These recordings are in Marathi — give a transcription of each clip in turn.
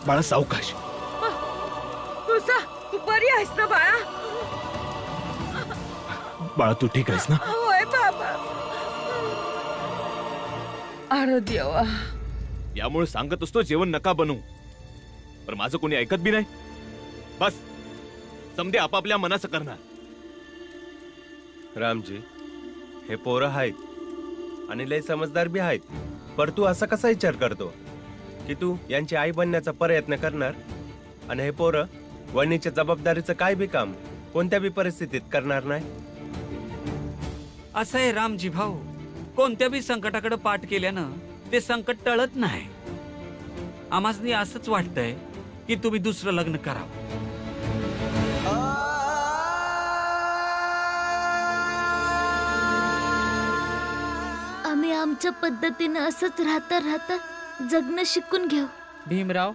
बाळा सावकाश. तुझा तू बरी आहेस ना बाळा? बाळा तू ठीक आहेस ना? होय बाबा. अरे देवा. यामुळे सांगत असतो जेवण नका बनवू, पण माझं कोणी ऐकत बी नाही. बस समजे आपापल्या मनाचं करणार. रामजी, हे पोरं आहेत आणि लय समजदार बी आहेत, पर तू असा कसा विचार करतो की तू यांची आई बनण्याचा प्रयत्न करणार आणि हे पोरं वहिनीच्या जबाबदारीचं काय बी काम कोणत्या बी परिस्थितीत करणार नाही? असं आहे रामजी भाऊ, कोणत्या बी संकटाकडे पाठ केल्यानं ते संकट टळत नाही. आम्हासनी असंच वाटतंय की तुम्ही दुसरं लग्न करावं. आम्ही आमच्या पद्धतीने असंच राहता राहता जगणं शिकून घेऊ. भीमराव,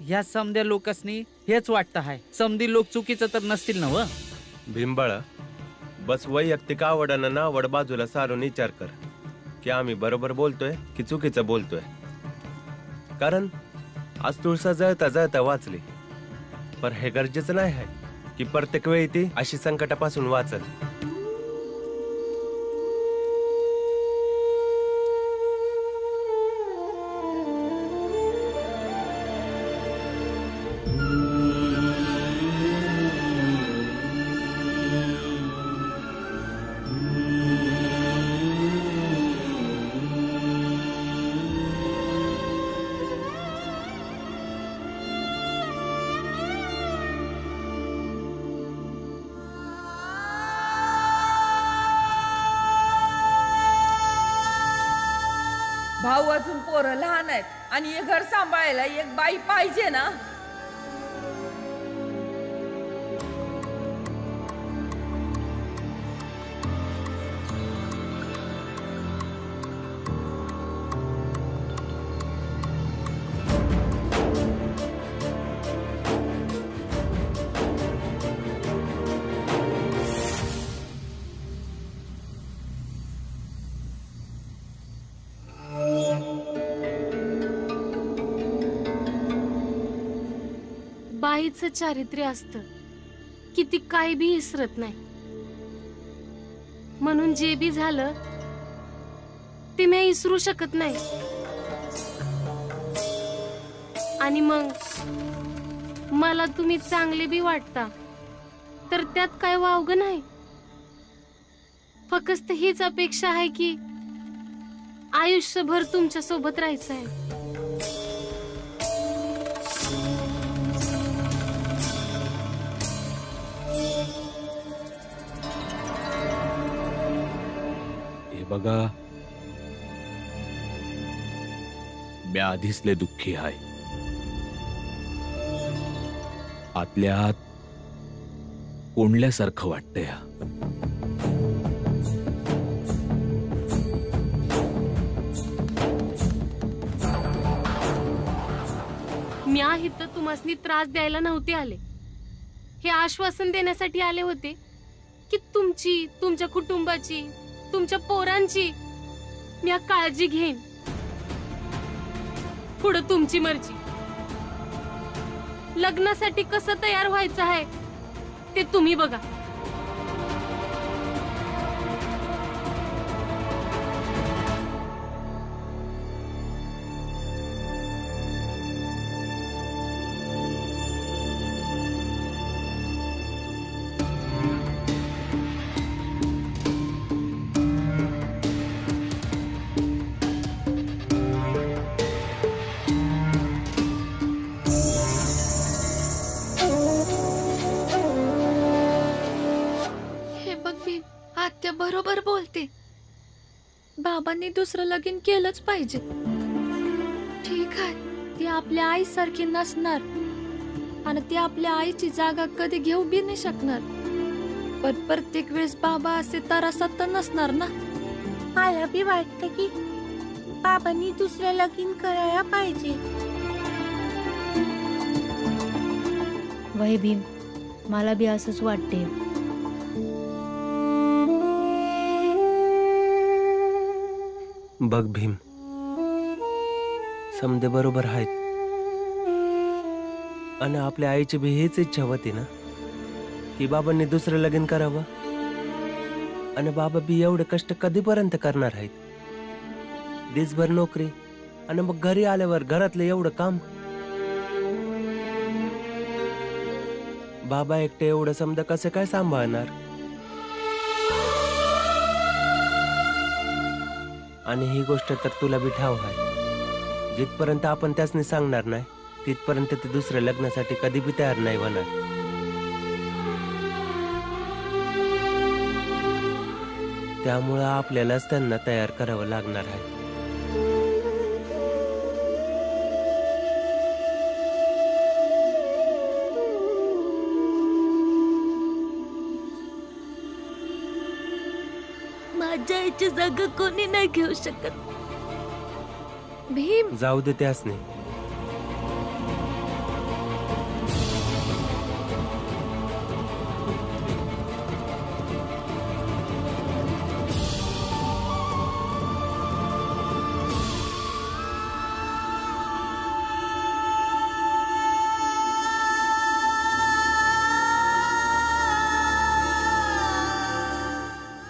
ह्या समद्या लोकांनी हेच वाटतं आहे. समधी लोक चुकीचं तर नसतील ना व? भीमबाळा, बस वैयक्तिक आवडानं ना आवड बाजूला सारून विचार कर की आम्ही बरोबर बोलतोय की चुकीचं बोलतोय. कारण आज तुळसा जळता जळता वाचली, पण हे गरजेचं नाही आहे की प्रत्येक वेळी ती अशी संकटापासून वाचल. भाऊ अजून पोरं लहान आहेत आणि हे घर सांभाळायला एक बाई पाहिजे ना. बाईचं चारित्र्य असतं की ती काही बी विसरत नाही. म्हणून जे बी झालं ते मी विसरू शकत नाही. आणि मग मला तुम्ही चांगले बी वाटता तर त्यात काय वावगं नाही. फक्त हीच अपेक्षा आहे की आयुष्यभर तुमच्या सोबत राहायचं आहे. बघा, मी आधीच लय दुःखी आहे. आतल्या आत कोंडल्यासारखं वाटतंय. मी इथं तुम्हासनी त्रास द्यायला नव्हते आले. हे आश्वासन देण्यासाठी आले होते की तुमची, तुमच्या कुटुंबाची, तुमच्या पोरांची मी काळजी घेईन. पुढे तुमची मर्जी. लग्नासाठी कसं तयार व्हायचं आहे ते तुम्ही बघा. बरोबर बोलते. बाबांनी दुसरं लगीन केलंच पाहिजे. ठीक आहे, ती आपल्या आईसारखी नसणार आणि ती आपल्या आईची जागा कधी घेऊ बी नाही शकणार. पण प्रत्येक वेळेस बाबा असे तरासात तर नसणार ना. मला बी वाटतं की बाबांनी दुसरं लगीन करायला पाहिजे. वय भीम, मला बी असंच वाटते. बघ भीम, समदे बरोबर आहेत. आणि आपल्या आईची बी हीच इच्छा होती ना की बाबांनी दुसरं लगीन करावं. आणि बाबा बी एवढे कष्ट कधीपर्यंत करणार आहेत. दिसभर नोकरी आणि मग घरी आल्यावर घरातलं एवढं काम. बाबा एकटे एवढं समजा कसं काय सांभाळणार. आणि ही गोष्ट तर तुला बी ठाव आहे. जिथपर्यंत आपण त्यासनी सांगणार नाही तिथपर्यंत ते दुसऱ्या लग्नासाठी कधी बी तयार नाही होणार. त्यामुळं आपल्यालाच त्यांना तयार करावं लागणार आहे. माझ्या आईची जागा कोणी नाही घेऊ शकत. भीम, जाऊ दे त्यासनी.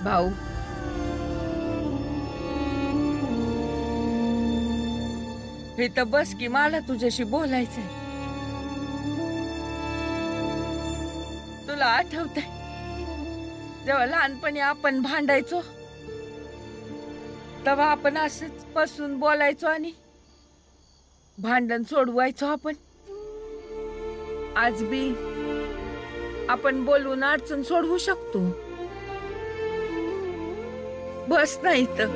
भाऊ, इथं बस की, मला तुझ्याशी बोलायचंय. तुला आठवतंय जेव्हा लहानपणी आपण भांडायचो तेव्हा आपण असंच बसून बोलायचो आणि भांडण सोडवायचो. आपण आज बी आपण बोलून अडचण सोडवू शकतो. बस नाही तर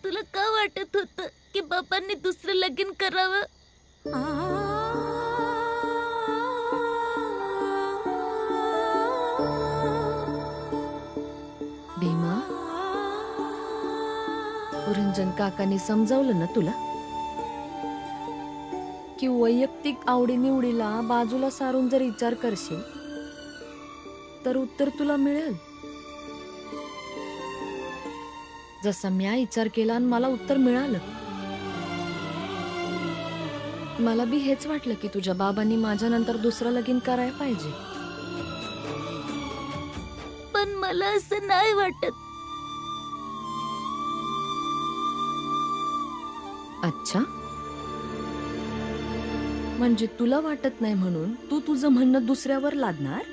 तुला का वाटत होत की बाबांनी दुसरं लगीन करावं? भीमा, पुरंजन काकांनी समजावलं ना तुला की वैयक्तिक आवडीनिवडीला बाजूला सारून जर विचार करशील तर उत्तर तुला मिळेल. जसा मी विचार केला आणि मला उत्तर मिळालं. मला बी हेच वाटलं की तुझ्या बाबांनी माझ्या नंतर दुसरं लगीन करायला पाहिजे. पण मला असं नाही वाटत. अच्छा, म्हणजे तुला वाटत नाही म्हणून तू तुझं म्हणणं दुसऱ्यावर लादणार?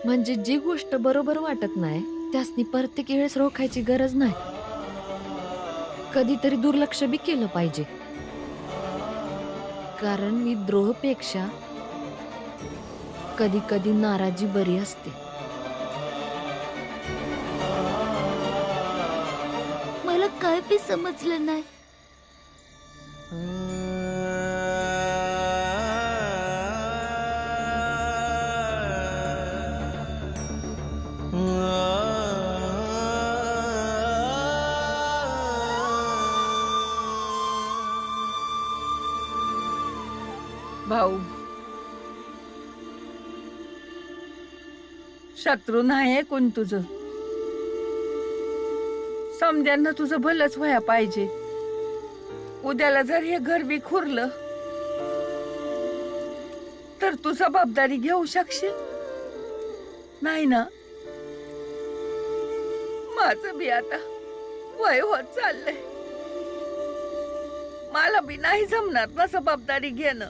म्हणजे जी गोष्ट बरोबर वाटत नाही त्यासनी प्रत्येक वेळेस रोखायची गरज नाही. कधीतरी दुर्लक्ष बी केलं पाहिजे. कारण विद्रोहपेक्षा कधी कधी नाराजी बरी असते. मला काय बी समजलं नाही. भाऊ, शत्रू नाही कोण तुझं. समजांना तुझं भलंच व्हाया पाहिजे. उद्याला जर हे घर विखुरलं तर तू जबाबदारी घेऊ शकशील नाही ना? माझं बी आता वय होत चाललंय. मला बी नाही जमणार ना जबाबदारी घेणं.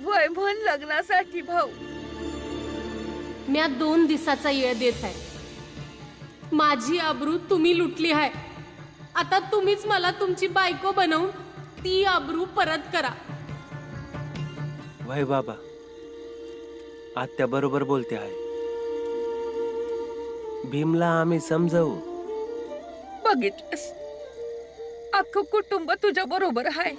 वय म्हण लग्नासाठी भाऊ. मी 2 दिवसाचा येळ देत आहे. माझी आबरू तुम्ही लुटली आहे. आता तुम्हीच मला तुमची बायको बनवून ती आबरू परत करा. वय बाबा, आत्या बरोबर बोलते आहे. भीमला आम्ही समजवू. बघितलंस, अख्खं कुटुंब तुझ्या बरोबर आहे.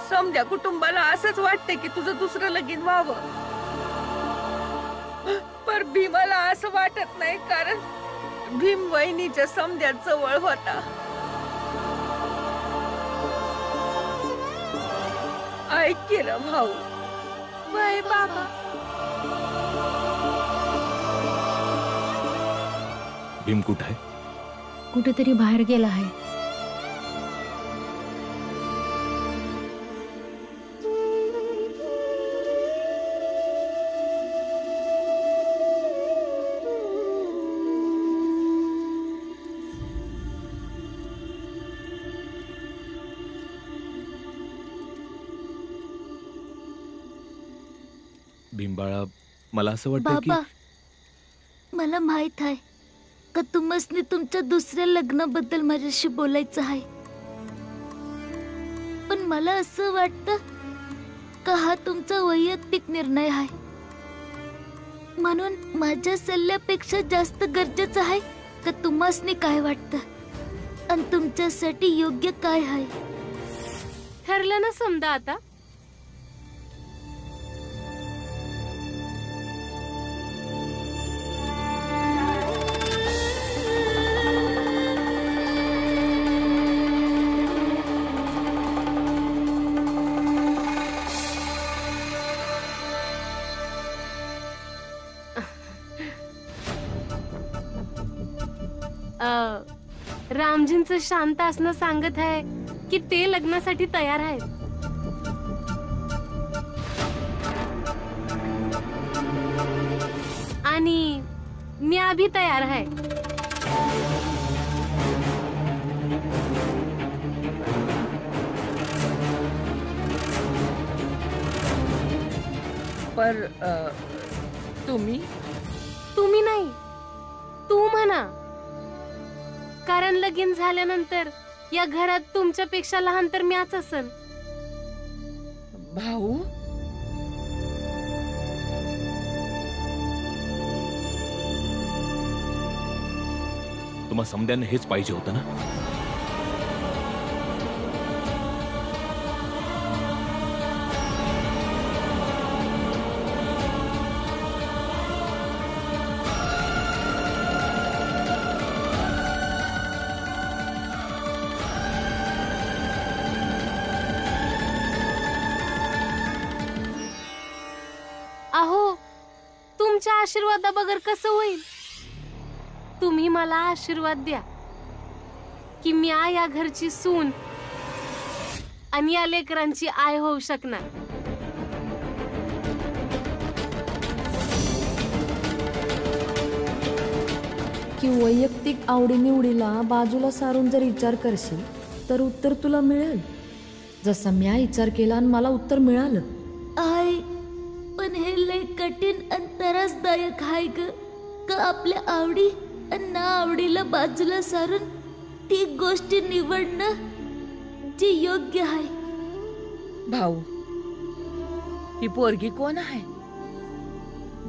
समद्या कुटुंबाला असंच वाटतंय की तुझं दुसरं लगीन व्हावं, पर भीमाला असं वाटत नाही, कारण भीम वहिनीच्या समद्या जवळ होता. ऐक केलं भाऊ. वय बाबा. भीम कुठं आहे? कुठेतरी बाहेर गेला आहे. भीमबाळा, मला असं वाटतं की बाबा, मला माहित आहे का तुम्हाला तुमच्या दुसऱ्या लग्नाबद्दल माझ्याशी बोलायचं आहे, पण मला असं वाटतं का हा तुमचा वैयक्तिक निर्णय आहे, म्हणून माझ्या सल्ल्यापेक्षा जास्त गरजेचं आहे का तुम्हाला काय वाटतं आणि तुमच्यासाठी योग्य काय आहे. ठरलं ना समजा आता. रामजींचं शांत असणं सांगत आहे की ते लग्नासाठी तयार आहेत. आणि मी भी तयार आहे. पर तुम्ही तुम्ही नाही, तू म्हणा, कारण लगीन झाल्यानंतर या घरात तुमच्यापेक्षा लहान तर मीच असन. भाऊ, तुम्हा समद्याने हेच पाहिजे होतं ना? अहो, तुमच्या आशीर्वादाबगर कसं होईल? तुम्ही मला आशीर्वाद द्या की मी या घरची सून आणि या लेकरांची आई होऊ शकणार. की वैयक्तिक आवडीनिवडीला बाजूला सारून जर विचार करशील तर उत्तर तुला मिळेल, जसा मी विचार केला आणि मला उत्तर मिळालं. आई, पण हे लय कठीण आणि त्रासदायक आहे ग, का आपल्या आवडी आणि ना आवडीला बाजूला सारून ती गोष्टी निवडणं जी योग्य आहे. भाऊ, ही पोरगी कोण आहे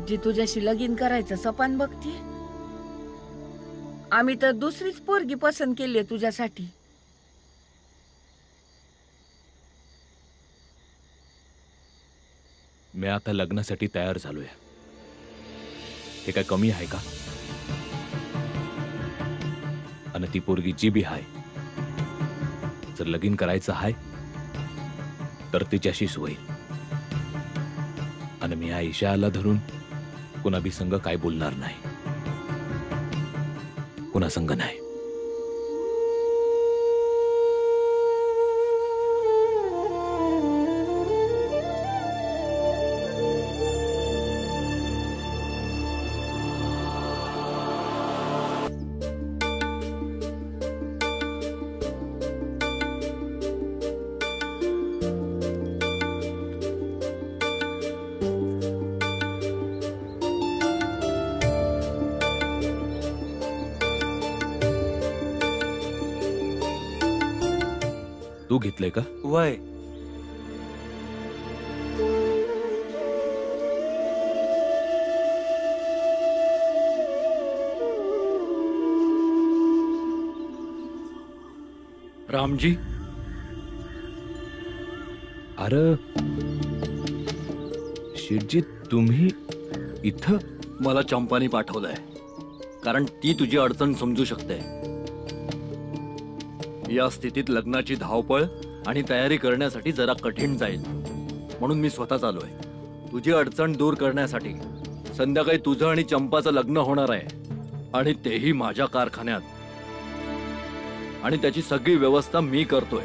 जी तुझ्याशी लगीन करायचं सपन बघतीये? आम्ही तर दुसरीच पोरगी पसंत केली तुझ्यासाठी. मी आता लग्नासाठी तयार झालोय. हे काय कमी आहे का? आणि ती पोरगी जी बी आहे, जर लगीन करायचं आहे तर तिच्याशीच होईल. आणि मी या इशाला धरून कुणा बी संग काय बोलणार नाही, कुणा संग नाही. तू घेतलंय का? वय रामजी, अरे शेठजी, तुम्ही इथं? मला चंपानी पाठवलंय, कारण ती तुझी अडचण समजू शकते. या स्थितीत लग्नाची धावपळ आणि तयारी करण्यासाठी जरा कठीण जाईल, म्हणून मी स्वतःच आलोय. तुझी अडचण दूर करण्यासाठी संध्याकाळी तुझं आणि चंपाचं लग्न होणार आहे, आणि तेही माझ्या कारखान्यात. आणि त्याची सगळी व्यवस्था मी करतोय.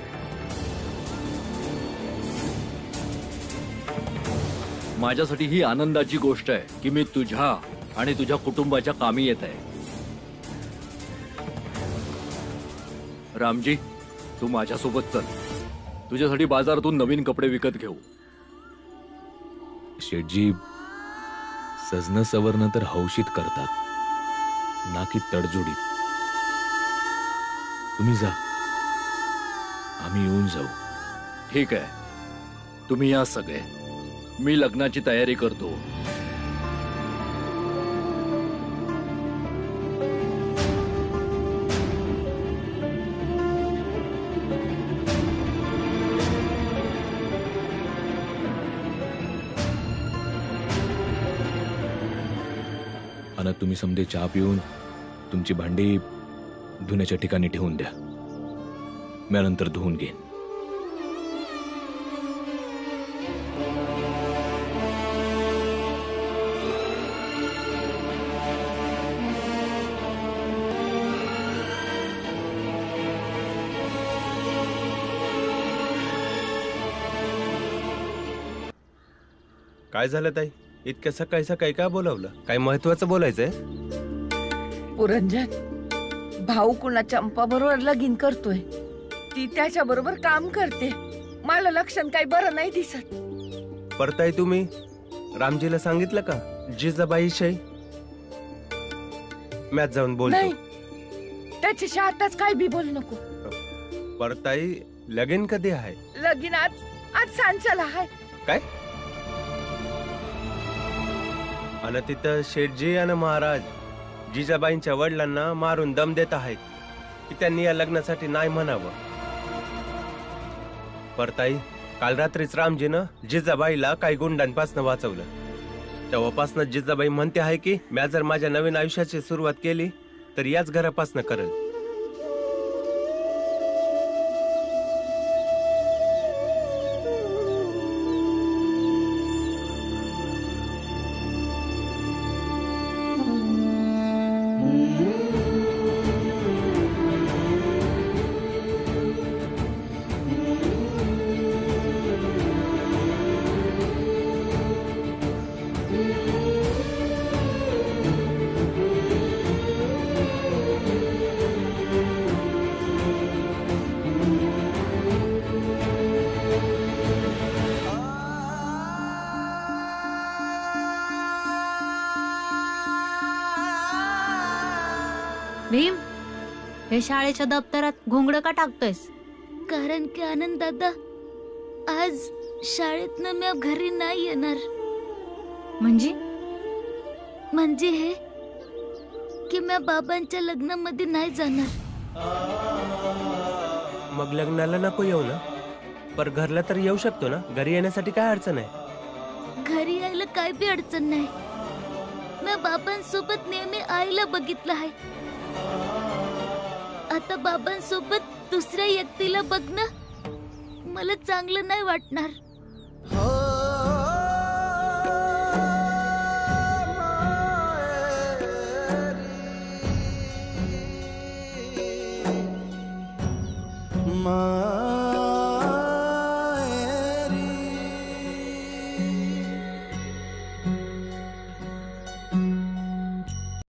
माझ्यासाठी ही आनंदाची गोष्ट आहे की मी तुझ्या आणि तुझ्या कुटुंबाच्या कामी येत आहे. रामजी, तू माझ्यासोबत चल. तुझ्यासाठी बाजारातून नवीन कपडे विकत घेऊ. शेठजी, सजणं सवरणं तर हौशीत करतात, ना की तडजोडीत. तुम्ही जा, आम्ही येऊन जाऊ. ठीक आहे, तुम्ही या सगळे. मी लग्नाची तयारी करतो. आणि तुम्ही समजे चहा पिऊन तुमची भांडी धुण्याच्या ठिकाणी ठेवून द्या. मी नंतर धुवून घेईन. काय झालं ताई? इतक्या सकाळी सकाळी काय बोलावलं? काय महत्वाचं बोलायचंय? पुरंजन, भाऊ कुणा चंपा बरोबर लगीन करतोय. ती त्याच्या बरोबर काम करते. मला लक्षण काही बरं नाही दिसत. परताई, तुम्ही रामजीला सांगितलं का जिजाबाईविषयी? मॅच जाऊन बोलतो. नाही, त्याच्याशी आताच काय बी बोल नको. परताई, लगीन कधी आहे? लगीन आज सांच्याला आहे. काय? आणि तिथं शेठजी आणि महाराज जिजाबाईंच्या वडिलांना मारून दम देत आहेत की त्यांनी या लग्नासाठी नाही म्हणावं. परताई, काल रात्रीच रामजीनं जिजाबाईला काही गुंडांपासून वाचवलं. तेव्हापासून जिजाबाई म्हणते आहे की मी जर माझ्या नवीन आयुष्याची सुरुवात केली तर याच घरापासून करेल. भीम, हे शाळेच्या दप्तरात घोंगडं का टाकतोयस? कारण की आनंद दादा, आज शाळेतनं मी घरी नाही येणार. म्हणजे हे की मी बाबांच्या लग्नामध्ये नाही जाणार. मग लग्नाला नको येऊ ना, पर घरला तर येऊ शकतो ना. घरी येण्यासाठी काय अडचण आहे? घरी यायला काय बी अडचण नाही. मी बाबांसोबत नेहमी आईला बघितलं आहे. आता बाबांसोबत दुसऱ्या व्यक्तीला बघणं मला चांगलं नाही वाटणार.